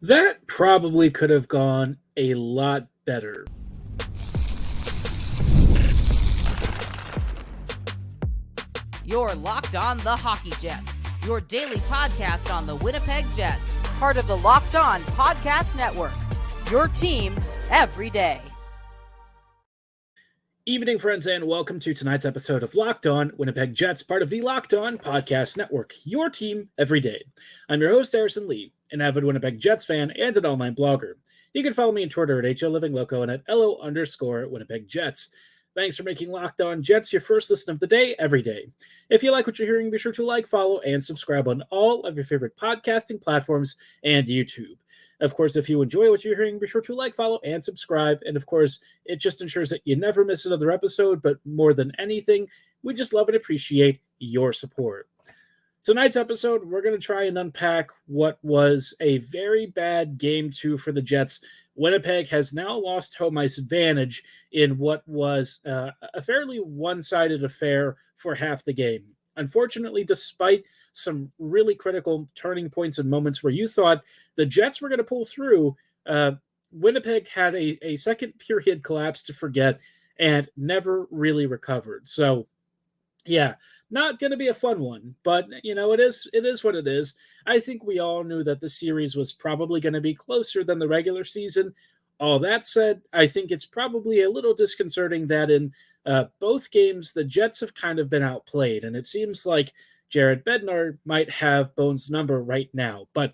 That probably could have gone a lot better. You're Locked On the Hockey Jets, your daily podcast on the Winnipeg Jets, part of the Locked On Podcast Network, your team every day. Evening, friends, and welcome to tonight's episode of Locked On Winnipeg Jets, part of the Locked On Podcast Network, your team every day. I'm your host, Harrison Lee, an avid Winnipeg Jets fan and an online blogger. You can follow me on Twitter at HOLivingLoco and at LO_Winnipeg Jets. Thanks for making Locked On Jets your first listen of the day every day. If you like what you're hearing, be sure to like, follow, and subscribe on all of your favorite podcasting platforms and YouTube. Of course, if you enjoy what you're hearing, be sure to like, follow, and subscribe. And of course, it just ensures that you never miss another episode. But more than anything, we just love and appreciate your support. Tonight's episode, we're going to try and unpack what was a very bad Game 2 for the Jets. Winnipeg has now lost home ice advantage in what was a fairly one-sided affair for half the game. Unfortunately, despite some really critical turning points and moments where you thought the Jets were going to pull through, Winnipeg had a second period collapse to forget and never really recovered. So, yeah, not going to be a fun one, but it is what it is. I think we all knew that the series was probably going to be closer than the regular season. All that said, I think it's probably a little disconcerting that in both games, the Jets have kind of been outplayed, and it seems like Jared Bednar might have Bones' number right now. But,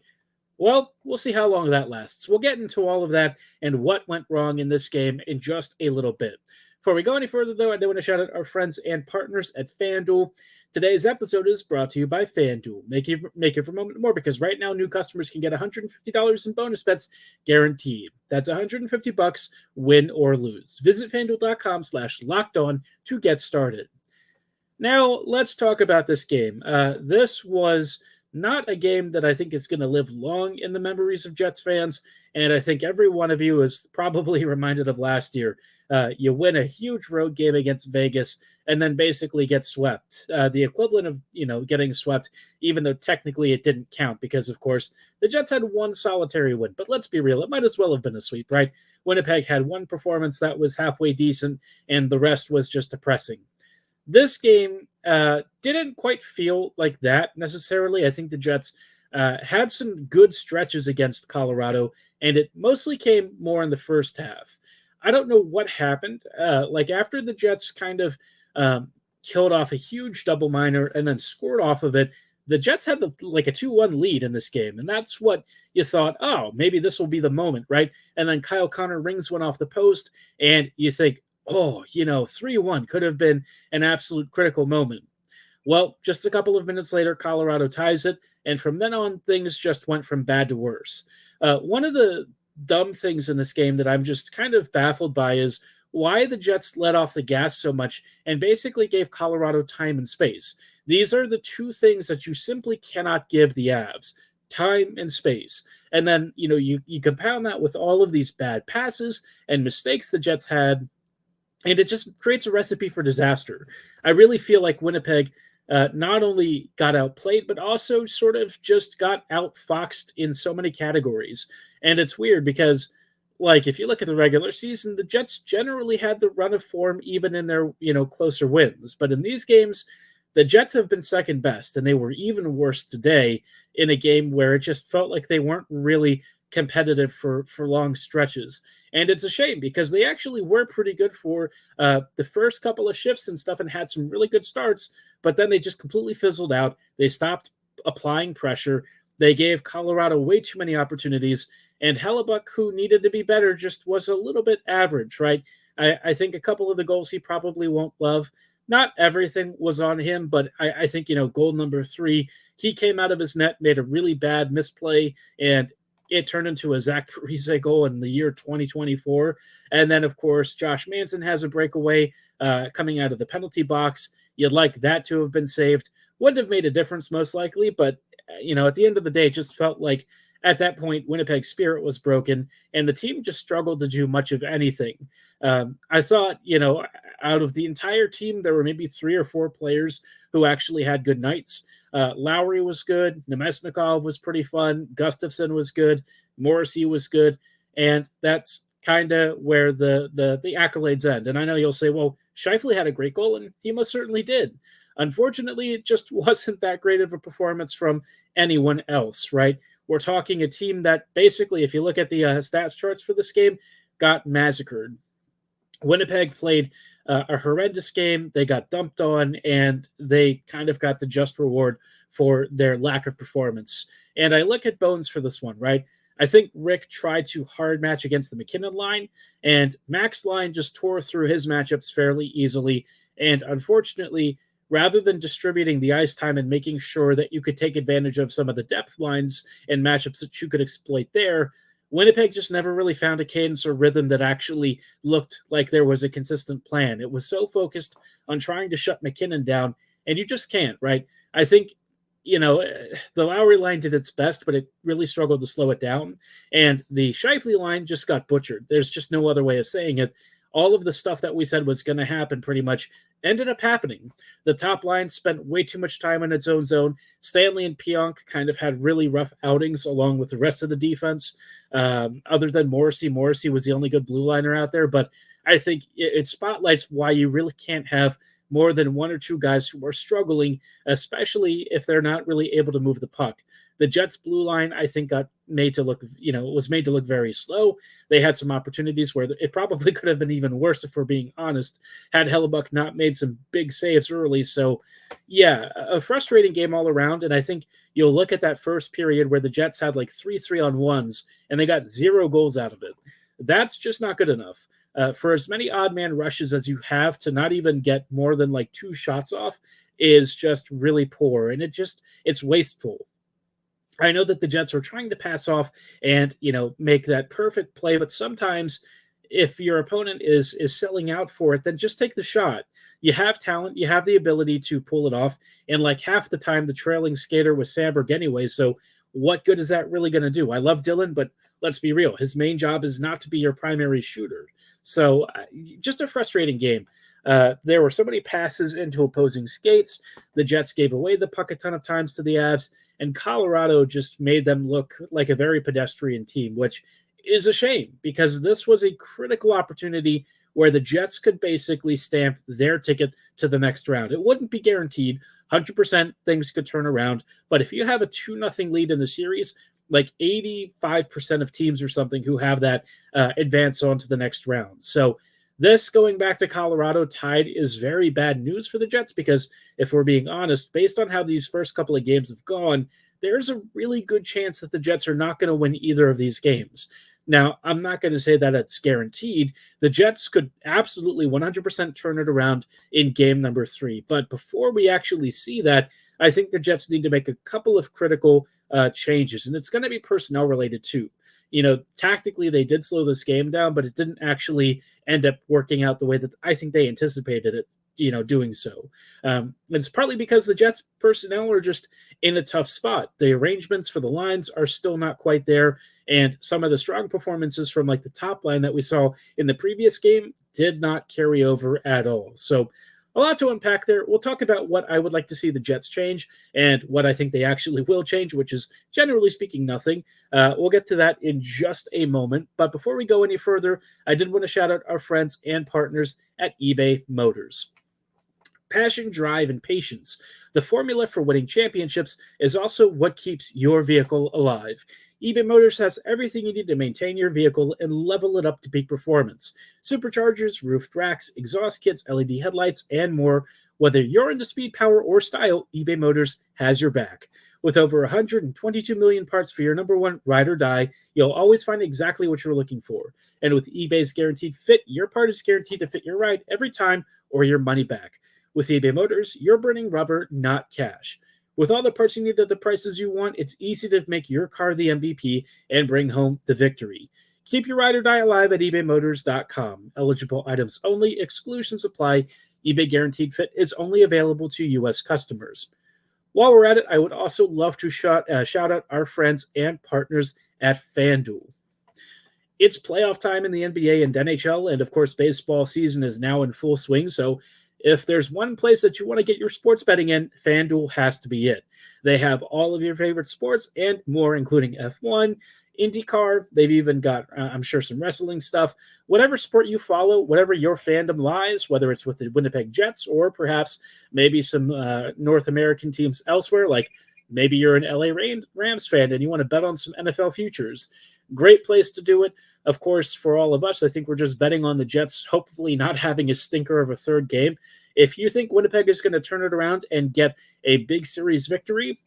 well, we'll see how long that lasts. We'll get into all of that and what went wrong in this game in just a little bit. Before we go any further, though, I do want to shout out our friends and partners at FanDuel. Today's episode is brought to you by FanDuel. Make it for a moment more, because right now new customers can get $150 in bonus bets guaranteed. That's $150, win or lose. Visit FanDuel.com/lockedon to get started. Now, let's talk about this game. This was not a game that I think is going to live long in the memories of Jets fans, and I think every one of you is probably reminded of last year. You win a huge road game against Vegas and then basically get swept. The equivalent of, getting swept, even though technically it didn't count because, of course, the Jets had one solitary win. But let's be real, it might as well have been a sweep, right? Winnipeg had one performance that was halfway decent, and the rest was just depressing. This game didn't quite feel like that necessarily. I think the Jets had some good stretches against Colorado, and it mostly came more in the first half. I don't know what happened. After the Jets kind of killed off a huge double minor and then scored off of it, the Jets had a 2-1 lead in this game. And that's what you thought, oh, maybe this will be the moment, right? And then Kyle Connor rings one off the post, and you think, 3-1 could have been an absolute critical moment. Well, just a couple of minutes later, Colorado ties it, and from then on, things just went from bad to worse. One of the dumb things in this game that I'm just kind of baffled by is why the Jets let off the gas so much and basically gave Colorado time and space. These are the two things that you simply cannot give the Avs: time and space. And then, you compound that with all of these bad passes and mistakes the Jets had, and it just creates a recipe for disaster. I really feel like Winnipeg not only got outplayed, but also sort of just got outfoxed in so many categories. And it's weird because, if you look at the regular season, the Jets generally had the run of form even in their, closer wins. But in these games, the Jets have been second best, and they were even worse today in a game where it just felt like they weren't really competitive for long stretches. And it's a shame because they actually were pretty good for the first couple of shifts and stuff and had some really good starts, but then they just completely fizzled out. They stopped applying pressure. They gave Colorado way too many opportunities, and Hellebuck, who needed to be better, just was a little bit average, right? I think a couple of the goals he probably won't love. Not everything was on him, but I think, goal number 3, he came out of his net, made a really bad misplay, and it turned into a Zach Parise goal in the year 2024. And then, of course, Josh Manson has a breakaway coming out of the penalty box. You'd like that to have been saved. Wouldn't have made a difference, most likely, but, at the end of the day, it just felt like at that point, Winnipeg's spirit was broken, and the team just struggled to do much of anything. I thought, out of the entire team, there were maybe 3 or 4 players who actually had good nights. Lowry was good. Nemesnikov was pretty fun. Gustafsson was good. Morrissey was good. And that's kind of where the accolades end. And I know you'll say, well, Scheifele had a great goal, and he most certainly did. Unfortunately, it just wasn't that great of a performance from anyone else, right? We're talking a team that basically, if you look at the stats charts for this game, got massacred. Winnipeg played a horrendous game. They got dumped on, and they kind of got the just reward for their lack of performance. And I look at Bones for this one, right? I think Rick tried to hard match against the McKinnon line, and Mac's line just tore through his matchups fairly easily. And unfortunately, rather than distributing the ice time and making sure that you could take advantage of some of the depth lines and matchups that you could exploit there, Winnipeg just never really found a cadence or rhythm that actually looked like there was a consistent plan. It was so focused on trying to shut McKinnon down, and you just can't, right? I think, the Lowry line did its best, but it really struggled to slow it down. And the Scheifele line just got butchered. There's just no other way of saying it. All of the stuff that we said was going to happen pretty much ended up happening. The top line spent way too much time in its own zone. Stanley and Pionk kind of had really rough outings along with the rest of the defense. Other than Morrissey was the only good blue liner out there. But I think it spotlights why you really can't have more than one or two guys who are struggling, especially if they're not really able to move the puck. The Jets' blue line, I think, was made to look very slow. They had some opportunities where it probably could have been even worse, if we're being honest, had Hellebuck not made some big saves early. So, yeah, a frustrating game all around. And I think you'll look at that first period where the Jets had like 3 3-on-1s, and they got 0 goals out of it. That's just not good enough. For as many odd man rushes as you have, to not even get more than like 2 shots off is just really poor. And it's wasteful. I know that the Jets are trying to pass off and, make that perfect play, but sometimes if your opponent is selling out for it, then just take the shot. You have talent, you have the ability to pull it off, and like half the time the trailing skater was Sandberg anyway, so what good is that really going to do? I love Dylan, but let's be real. His main job is not to be your primary shooter. So just a frustrating game. There were so many passes into opposing skates. The Jets gave away the puck a ton of times to the Avs, and Colorado just made them look like a very pedestrian team, which is a shame because this was a critical opportunity where the Jets could basically stamp their ticket to the next round. It wouldn't be guaranteed. 100% things could turn around. But if you have a 2-0 lead in the series, like 85% of teams or something who have that advance on to the next round. So this, going back to Colorado tied, is very bad news for the Jets because if we're being honest, based on how these first couple of games have gone, there's a really good chance that the Jets are not going to win either of these games. Now, I'm not going to say that it's guaranteed. The Jets could absolutely 100% turn it around in game number 3. But before we actually see that, I think the Jets need to make a couple of critical changes, and it's going to be personnel related too. Tactically, they did slow this game down, but it didn't actually end up working out the way that I think they anticipated it, doing so. It's partly because the Jets personnel are just in a tough spot. The arrangements for the lines are still not quite there, and some of the strong performances from like the top line that we saw in the previous game did not carry over at all. So a lot to unpack there. We'll talk about what I would like to see the Jets change and what I think they actually will change, which is, generally speaking, nothing. We'll get to that in just a moment. But before we go any further, I did want to shout out our friends and partners at eBay Motors. Passion, drive, and patience. The formula for winning championships is also what keeps your vehicle alive. eBay Motors has everything you need to maintain your vehicle and level it up to peak performance. Superchargers, roofed racks, exhaust kits, LED headlights, and more. Whether you're into speed, power, or style, eBay Motors has your back. With over 122 million parts for your number one ride or die, you'll always find exactly what you're looking for. And with eBay's Guaranteed Fit, your part is guaranteed to fit your ride every time or your money back. With eBay Motors, you're burning rubber, not cash. With all the parts you need at the prices you want, it's easy to make your car the MVP and bring home the victory. Keep your ride or die alive at ebaymotors.com. Eligible items only. Exclusions apply. eBay Guaranteed Fit is only available to U.S. customers. While we're at it, I would also love to shout out our friends and partners at FanDuel. It's playoff time in the NBA and NHL, and of course, baseball season is now in full swing, so If there's one place that you want to get your sports betting in, FanDuel has to be it. They have all of your favorite sports and more, including F1, IndyCar. They've even got, I'm sure, some wrestling stuff. Whatever sport you follow, whatever your fandom lies, whether it's with the Winnipeg Jets or perhaps maybe some North American teams elsewhere, like maybe you're an LA Rams fan and you want to bet on some NFL futures. Great place to do it. Of course, for all of us, I think we're just betting on the Jets, hopefully not having a stinker of a third game. If you think Winnipeg is going to turn it around and get a big series victory,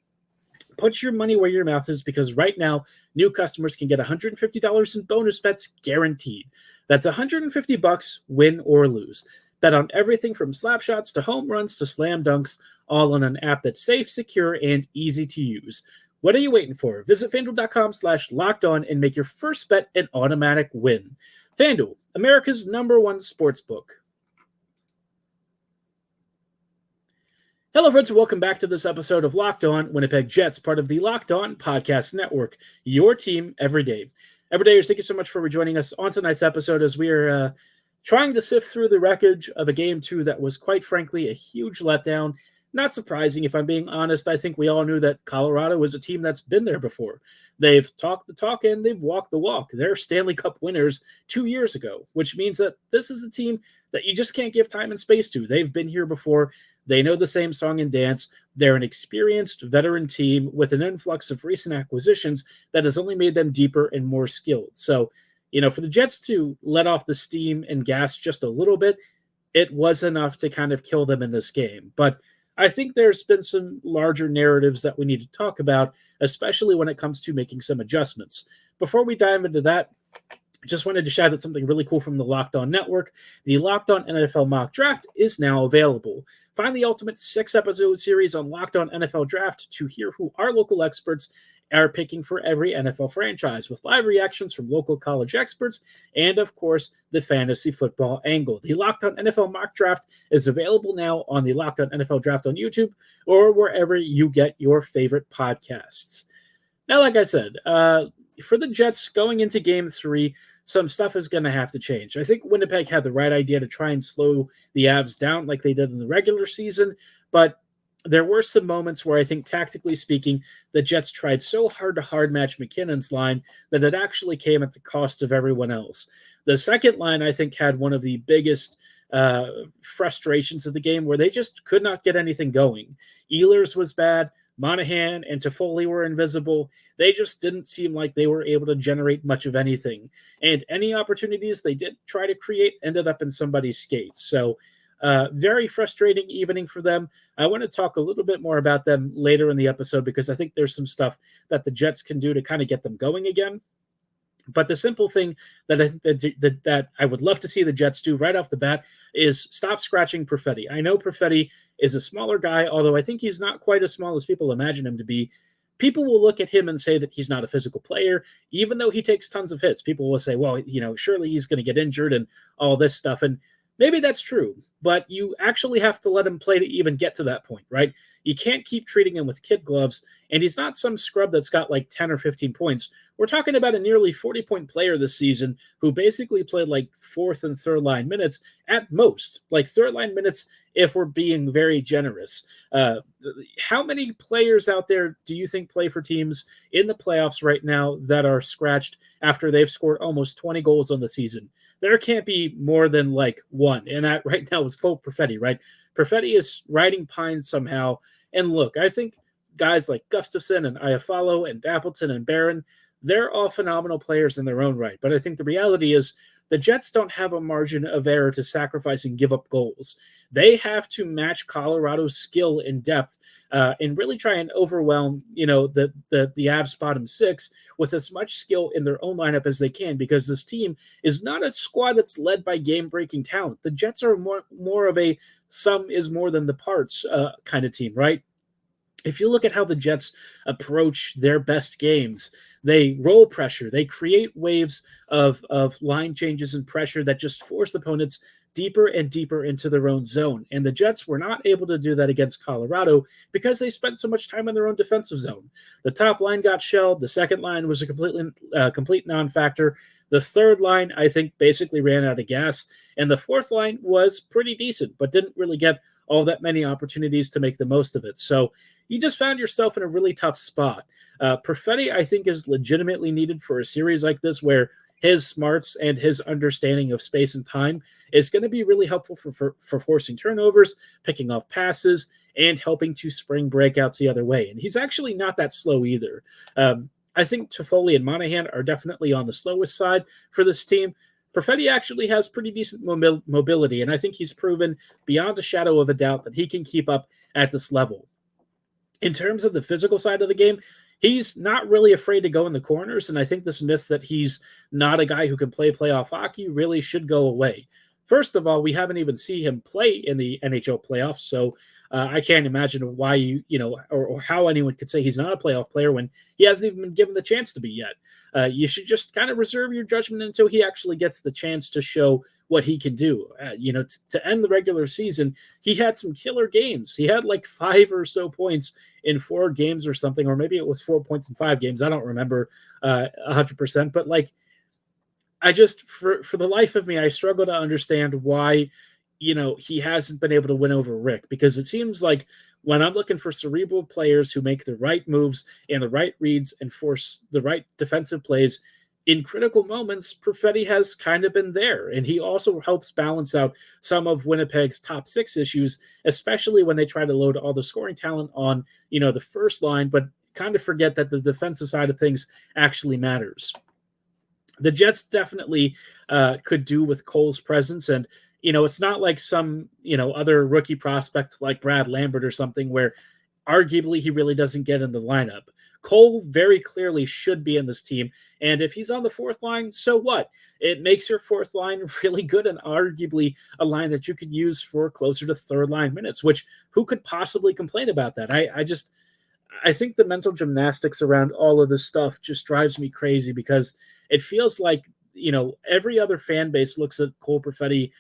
put your money where your mouth is, because right now, new customers can get $150 in bonus bets guaranteed. That's $150, win or lose. Bet on everything from slap shots to home runs to slam dunks, all on an app that's safe, secure, and easy to use. What are you waiting for? Visit FanDuel.com/lockedon and make your first bet an automatic win. FanDuel, America's #1 sportsbook. Hello, friends, and welcome back to this episode of Locked On Winnipeg Jets, part of the Locked On Podcast Network, your team every day. Everydayers, thank you so much for joining us on tonight's episode as we are trying to sift through the wreckage of a Game 2 that was, quite frankly, a huge letdown. Not surprising, if I'm being honest. I think we all knew that Colorado was a team that's been there before. They've talked the talk and they've walked the walk. They're Stanley Cup winners 2 years ago, which means that this is a team that you just can't give time and space to. They've been here before. They know the same song and dance. They're an experienced veteran team with an influx of recent acquisitions that has only made them deeper and more skilled. So, for the Jets to let off the steam and gas just a little bit, it was enough to kind of kill them in this game. But I think there's been some larger narratives that we need to talk about, especially when it comes to making some adjustments. Before we dive into that, I just wanted to shout out something really cool from the Locked On Network. The Locked On NFL Mock Draft is now available. Find the ultimate 6-episode series on Locked On NFL Draft to hear who our local experts are picking for every NFL franchise, with live reactions from local college experts and, of course, the fantasy football angle. The Locked On NFL Mock Draft is available now on the Locked On NFL Draft on YouTube or wherever you get your favorite podcasts. Now, like I said, for the Jets going into Game 3, some stuff is going to have to change. I think Winnipeg had the right idea to try and slow the Avs down like they did in the regular season, but there were some moments where I think, tactically speaking, the Jets tried so hard to hard match McKinnon's line that it actually came at the cost of everyone else. The second line, I think, had one of the biggest frustrations of the game where they just could not get anything going. Ehlers was bad. Monahan and Toffoli were invisible. They just didn't seem like they were able to generate much of anything. And any opportunities they did try to create ended up in somebody's skates. So very frustrating evening for them. I want to talk a little bit more about them later in the episode because I think there's some stuff that the Jets can do to kind of get them going again. But the simple thing that I would love to see the Jets do right off the bat is stop scratching Peretti. I know Peretti is a smaller guy, although I think he's not quite as small as people imagine him to be. People will look at him and say that he's not a physical player, even though he takes tons of hits. People will say, well, surely he's going to get injured and all this stuff. And maybe that's true, but you actually have to let him play to even get to that point, right? You can't keep treating him with kid gloves, and he's not some scrub that's got like 10 or 15 points. We're talking about a nearly 40-point player this season who basically played like fourth and third line minutes at most, like third line minutes if we're being very generous. How many players out there do you think play for teams in the playoffs right now that are scratched after they've scored almost 20 goals on the season? There can't be more than like one, and that right now is Cole Peretti, right? Peretti is riding pine somehow, and look, I think guys like Gustafsson and Iafallo and Appleton and Barron, they're all phenomenal players in their own right, but I think the reality is the Jets don't have a margin of error to sacrifice and give up goals. They have to match Colorado's skill and depth and really try and overwhelm, the Avs bottom six with as much skill in their own lineup as they can, because this team is not a squad that's led by game-breaking talent. The Jets are more of a sum is more than the parts kind of team, right? If you look at how the Jets approach their best games, they roll pressure. They create waves of line changes and pressure that just force opponents deeper and deeper into their own zone. And the Jets were not able to do that against Colorado because they spent so much time in their own defensive zone. The top line got shelled. The second line was a complete non-factor. The third line, I think, basically ran out of gas. And the fourth line was pretty decent, but didn't really get all that many opportunities to make the most of it. So you just found yourself in a really tough spot. Peretti, I think, is legitimately needed for a series like this where his smarts and his understanding of space and time is going to be really helpful for forcing turnovers, picking off passes, and helping to spring breakouts the other way. And he's actually not that slow either. I think Toffoli and Monahan are definitely on the slowest side for this team. Peretti actually has pretty decent mobility, and I think he's proven beyond a shadow of a doubt that he can keep up at this level. In terms of the physical side of the game, he's not really afraid to go in the corners, and I think this myth that he's not a guy who can play playoff hockey really should go away. First of all, we haven't even seen him play in the NHL playoffs, so I can't imagine why or how anyone could say he's not a playoff player when he hasn't even been given the chance to be yet. You should just kind of reserve your judgment until he actually gets the chance to show what he can do. To end the regular season, he had some killer games. He had like 5 or so points in 4 games or something, or maybe it was 4 points in 5 games. I don't remember 100%, but like, I just, for the life of me, I struggle to understand why, he hasn't been able to win over Rick, because it seems like when I'm looking for cerebral players who make the right moves and the right reads and force the right defensive plays in critical moments, Peretti has kind of been there. And he also helps balance out some of Winnipeg's top 6 issues, especially when they try to load all the scoring talent on, the first line, but kind of forget that the defensive side of things actually matters. The Jets definitely could do with Cole's presence. And, it's not like some, other rookie prospect like Brad Lambert or something where arguably he really doesn't get in the lineup. Cole very clearly should be in this team. And if he's on the fourth line, so what? It makes your fourth line really good and arguably a line that you could use for closer to third line minutes, which who could possibly complain about that? I think the mental gymnastics around all of this stuff just drives me crazy, because it feels like, every other fan base looks at Cole Peretti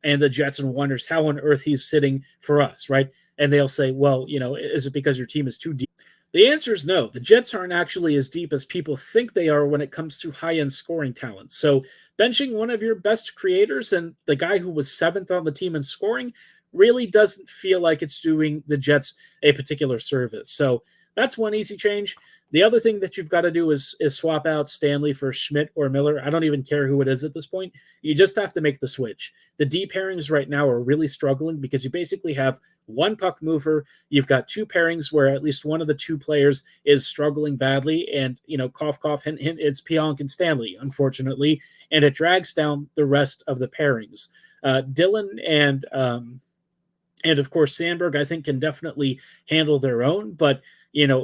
and the Jets and wonders how on earth he's sitting for us, right? And they'll say, well, is it because your team is too deep? The answer is no. The Jets aren't actually as deep as people think they are when it comes to high-end scoring talent. So benching one of your best creators and the guy who was 7th on the team in scoring really doesn't feel like it's doing the Jets a particular service. So that's one easy change. The other thing that you've got to do is swap out Stanley for Schmidt or Miller. I don't even care who it is at this point. You just have to make the switch. The D pairings right now are really struggling because you basically have one puck mover. You've got 2 pairings where at least one of the 2 players is struggling badly. And, cough, cough, hint, hint, it's Pierre-Luc and Stanley, unfortunately. And it drags down the rest of the pairings. Dylan and of course, Sandberg, I think, can definitely handle their own. But,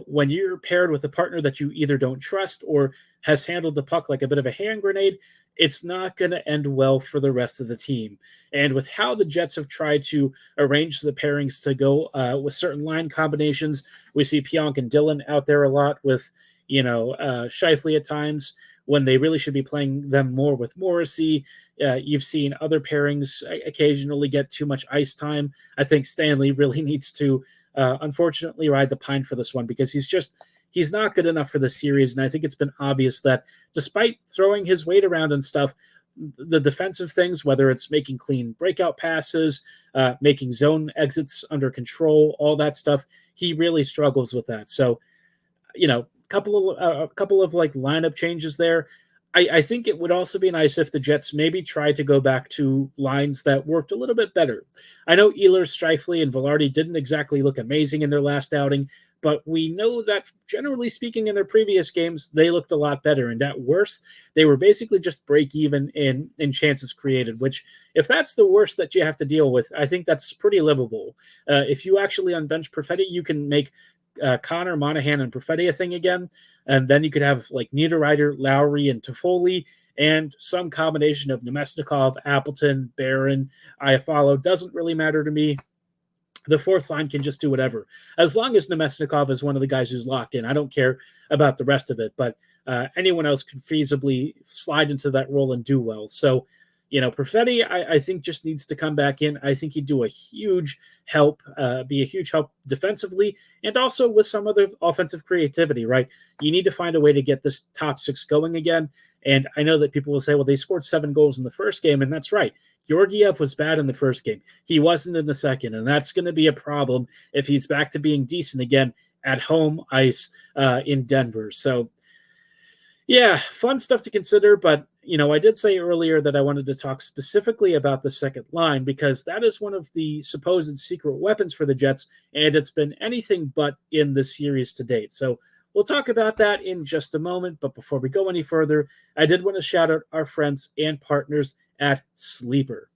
when you're paired with a partner that you either don't trust or has handled the puck like a bit of a hand grenade, it's not going to end well for the rest of the team. And with how the Jets have tried to arrange the pairings to go with certain line combinations, we see Pierre-Luc and Dylan out there a lot with, Scheifele at times when they really should be playing them more with Morrissey. You've seen other pairings occasionally get too much ice time. I think Stanley really needs to, unfortunately, ride the pine for this one, because he's not good enough for the series. And I think it's been obvious that despite throwing his weight around and stuff, the defensive things, whether it's making clean breakout passes, making zone exits under control, all that stuff, he really struggles with that. So, a couple of like lineup changes there. I think it would also be nice if the Jets maybe try to go back to lines that worked a little bit better. I know Ehlers, Scheifele, and Velarde didn't exactly look amazing in their last outing, but we know that generally speaking in their previous games, they looked a lot better. And at worst, they were basically just break even in chances created, which if that's the worst that you have to deal with, I think that's pretty livable. If you actually unbench Peretti, you can make Connor, Monahan, and Peretti a thing again. And then you could have like Niederreiter, Lowry, and Toffoli, and some combination of Nemesnikov, Appleton, Barron, Iafallo. Doesn't really matter to me. The fourth line can just do whatever. As long as Nemesnikov is one of the guys who's locked in, I don't care about the rest of it. But anyone else could feasibly slide into that role and do well. So, Peretti, I think just needs to come back in. I think he'd do a huge help, be a huge help defensively, and also with some other offensive creativity, right? You need to find a way to get this top six going again. And I know that people will say, well, they scored 7 goals in the first game, and that's right. Georgiev was bad in the first game. He wasn't in the second, and that's going to be a problem if he's back to being decent again at home ice in Denver. So, yeah, fun stuff to consider, but I did say earlier that I wanted to talk specifically about the second line because that is one of the supposed secret weapons for the Jets, and it's been anything but in the series to date. So we'll talk about that in just a moment, but before we go any further, I did want to shout out our friends and partners at Sleeper.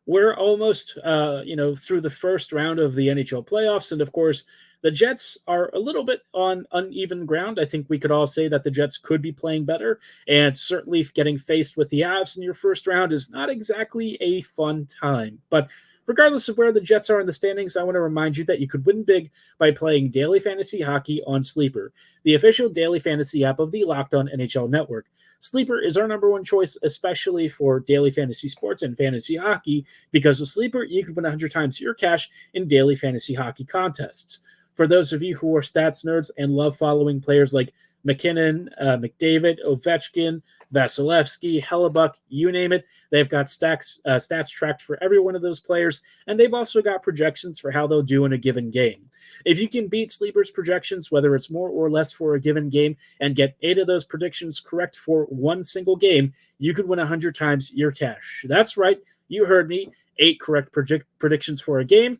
We're almost, through the first round of the NHL playoffs, and of course, the Jets are a little bit on uneven ground. I think we could all say that the Jets could be playing better, and certainly getting faced with the Avs in your first round is not exactly a fun time. But regardless of where the Jets are in the standings, I want to remind you that you could win big by playing daily fantasy hockey on Sleeper, the official daily fantasy app of the Locked On NHL Network. Sleeper is our number one choice, especially for daily fantasy sports and fantasy hockey, because with Sleeper, you can win 100 times your cash in daily fantasy hockey contests. For those of you who are stats nerds and love following players like McKinnon, McDavid, Ovechkin, Vasilevsky, Hellebuck, you name it, they've got stats tracked for every one of those players, and they've also got projections for how they'll do in a given game. If you can beat Sleeper's projections, whether it's more or less for a given game, and get 8 of those predictions correct for one single game, you could win 100 times your cash. That's right, you heard me, 8 correct predictions for a game.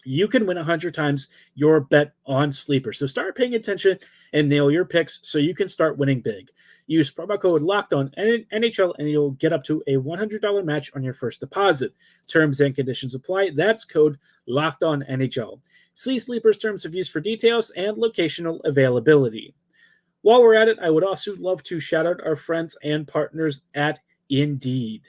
You can win 100 times your bet on Sleeper. So start paying attention and nail your picks so you can start winning big. Use promo code LOCKEDON NHL and you'll get up to a $100 match on your first deposit. Terms and conditions apply. That's code LOCKEDONNHL. See Sleeper's terms of use for details and locational availability. While we're at it, I would also love to shout out our friends and partners at Indeed.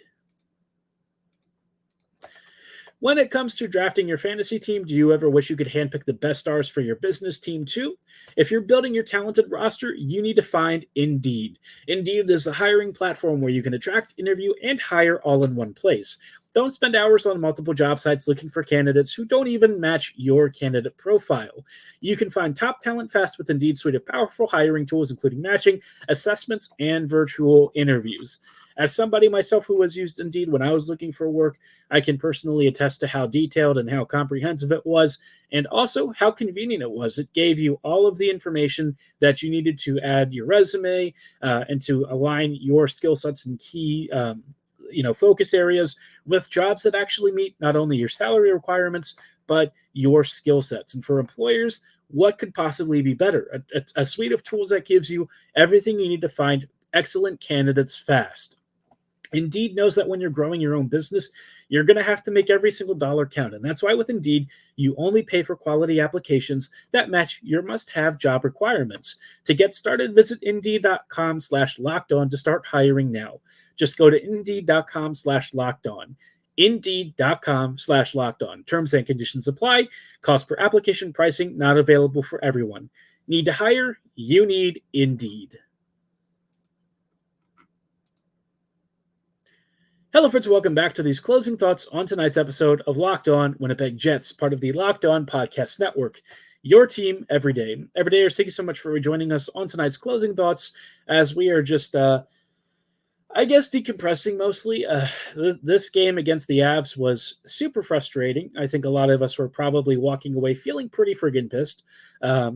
When it comes to drafting your fantasy team, do you ever wish you could handpick the best stars for your business team too? If you're building your talented roster, you need to find Indeed. Indeed is the hiring platform where you can attract, interview, and hire all in one place. Don't spend hours on multiple job sites looking for candidates who don't even match your candidate profile. You can find top talent fast with Indeed's suite of powerful hiring tools, including matching, assessments, and virtual interviews. As somebody myself who has used Indeed when I was looking for work, I can personally attest to how detailed and how comprehensive it was, and also how convenient it was. It gave you all of the information that you needed to add your resume and to align your skill sets and key focus areas with jobs that actually meet not only your salary requirements, but your skill sets. And for employers, what could possibly be better? A suite of tools that gives you everything you need to find excellent candidates fast. Indeed knows that when you're growing your own business, you're going to have to make every single dollar count. And that's why with Indeed, you only pay for quality applications that match your must-have job requirements. To get started, visit Indeed.com/lockedon to start hiring now. Just go to Indeed.com/lockedon. Indeed.com/lockedon. Terms and conditions apply. Cost per application pricing not available for everyone. Need to hire? You need Indeed. Hello, friends. Welcome back to these closing thoughts on tonight's episode of Locked On Winnipeg Jets, part of the Locked On Podcast Network. Your team every day. Everydayers, thank you so much for joining us on tonight's closing thoughts as we are just, decompressing mostly. This game against the Avs was super frustrating. I think a lot of us were probably walking away feeling pretty friggin' pissed. I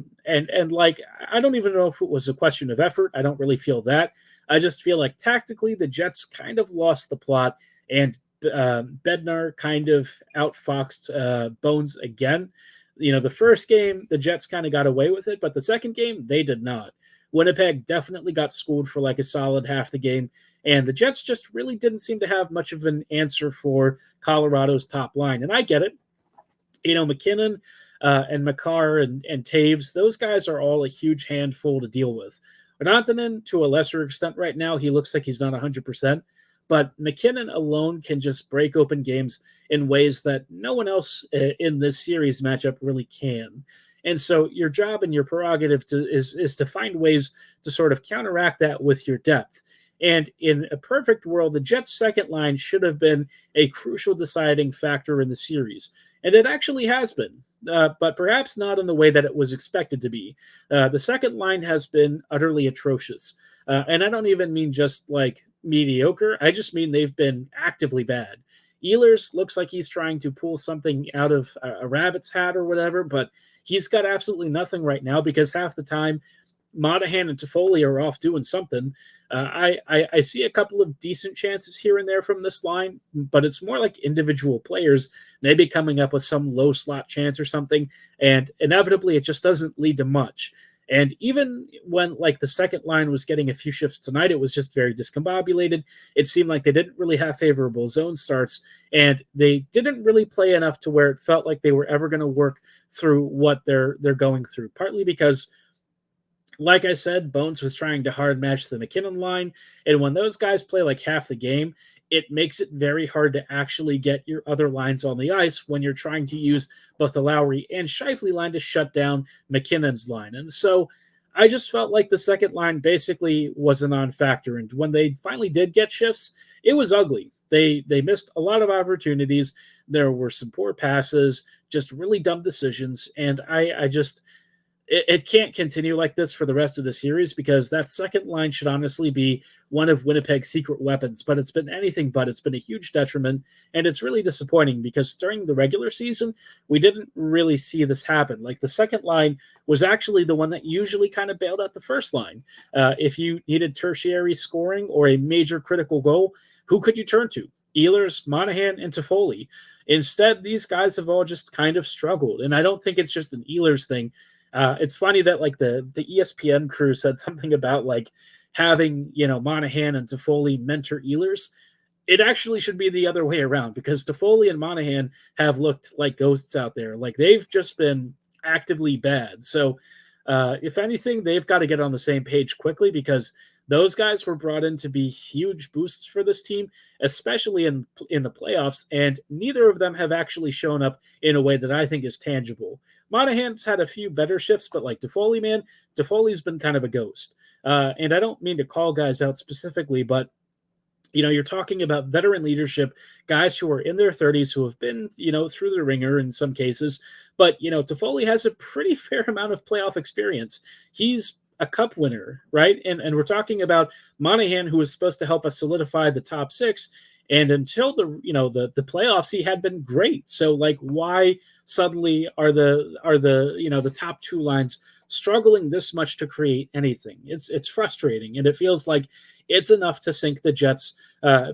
don't even know if it was a question of effort. I don't really feel that. I just feel like tactically the Jets kind of lost the plot, and Bednar kind of outfoxed Bones again. The first game, the Jets kind of got away with it, but the second game, they did not. Winnipeg definitely got schooled for like a solid half the game, and the Jets just really didn't seem to have much of an answer for Colorado's top line. And I get it. McKinnon and Makar and Taves, those guys are all a huge handful to deal with. Rantanen, to a lesser extent right now, he looks like he's not 100%, but McKinnon alone can just break open games in ways that no one else in this series matchup really can. And so your job and your prerogative is to find ways to sort of counteract that with your depth. And in a perfect world, the Jets' second line should have been a crucial deciding factor in the series. And it actually has been, but perhaps not in the way that it was expected to be. The second line has been utterly atrocious. And I don't even mean just like mediocre. I just mean they've been actively bad. Ehlers looks like he's trying to pull something out of a rabbit's hat or whatever, but he's got absolutely nothing right now because half the time Monahan and Toffoli are off doing something. I see a couple of decent chances here and there from this line, but it's more like individual players maybe coming up with some low slot chance or something, and inevitably it just doesn't lead to much. And even when like the second line was getting a few shifts tonight, it was just very discombobulated. It seemed like they didn't really have favorable zone starts, and they didn't really play enough to where it felt like they were ever going to work through what they're going through. Partly because, like I said, Bones was trying to hard match the McKinnon line, and when those guys play like half the game, it makes it very hard to actually get your other lines on the ice when you're trying to use both the Lowry and Scheifele line to shut down McKinnon's line. And so I just felt like the second line basically was a non-factor. And when they finally did get shifts, it was ugly. They missed a lot of opportunities. There were some poor passes, just really dumb decisions. And I just... It can't continue like this for the rest of the series because that second line should honestly be one of Winnipeg's secret weapons, but it's been anything but. It's been a huge detriment, and it's really disappointing because during the regular season, we didn't really see this happen. Like the second line was actually the one that usually kind of bailed out the first line. If you needed tertiary scoring or a major critical goal, who could you turn to? Ehlers, Monahan, and Toffoli. Instead, these guys have all just kind of struggled, and I don't think it's just an Ehlers thing. It's funny that like the ESPN crew said something about like having, Monahan and Toffoli mentor Ehlers. It actually should be the other way around because Toffoli and Monahan have looked like ghosts out there. Like they've just been actively bad. So if anything, they've got to get on the same page quickly because those guys were brought in to be huge boosts for this team, especially in the playoffs, and neither of them have actually shown up in a way that I think is tangible. Monahan's had a few better shifts, but like Toffoli's been kind of a ghost. And I don't mean to call guys out specifically, but you're talking about veteran leadership, guys who are in their 30s who have been, through the ringer in some cases. But, Toffoli has a pretty fair amount of playoff experience. He's a cup winner, right? And we're talking about Monahan, who was supposed to help us solidify the top six. And until the playoffs, he had been great. So like, why suddenly are the top two lines struggling this much to create anything? It's frustrating, and it feels like it's enough to sink the Jets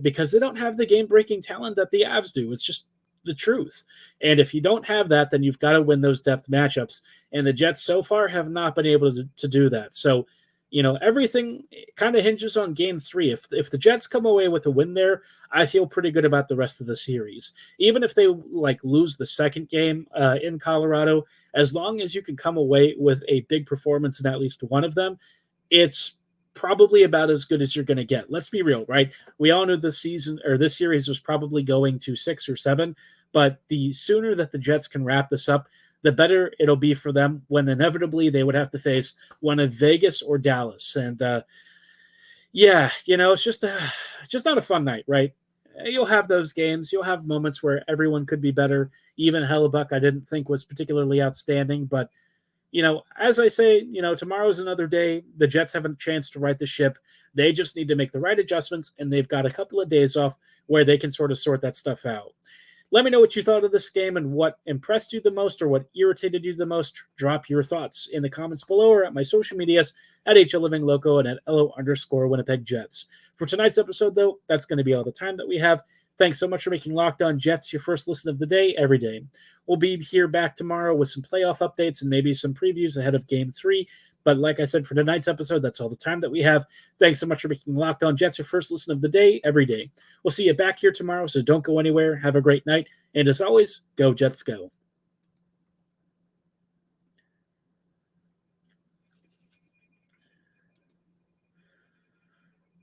because they don't have the game-breaking talent that the Avs do. It's just the truth. And if you don't have that, then you've got to win those depth matchups. And the Jets so far have not been able to do that. So, everything kind of hinges on game 3. If the Jets come away with a win there, I feel pretty good about the rest of the series. Even if they lose the second game in Colorado, as long as you can come away with a big performance in at least one of them, it's probably about as good as you're going to get. Let's be real, right? We all knew this series was probably going to 6 or 7, but the sooner that the Jets can wrap this up, the better it'll be for them when inevitably they would have to face one of Vegas or Dallas. And it's just not a fun night, right? You'll have those games. You'll have moments where everyone could be better. Even Hellebuck, I didn't think was particularly outstanding. But, as I say, tomorrow's another day. The Jets have a chance to right the ship. They just need to make the right adjustments, and they've got a couple of days off where they can sort of sort that stuff out. Let me know what you thought of this game and what impressed you the most or what irritated you the most. Drop your thoughts in the comments below or at my social medias at HLivingLoco and at LO_Winnipeg Jets. For tonight's episode, though, that's going to be all the time that we have. Thanks so much for making Locked On Jets your first listen of the day every day. We'll be here back tomorrow with some playoff updates and maybe some previews ahead of Game 3. But like I said, for tonight's episode, that's all the time that we have. Thanks so much for making Locked On Jets your first listen of the day every day. We'll see you back here tomorrow, so don't go anywhere. Have a great night. And as always, go Jets go.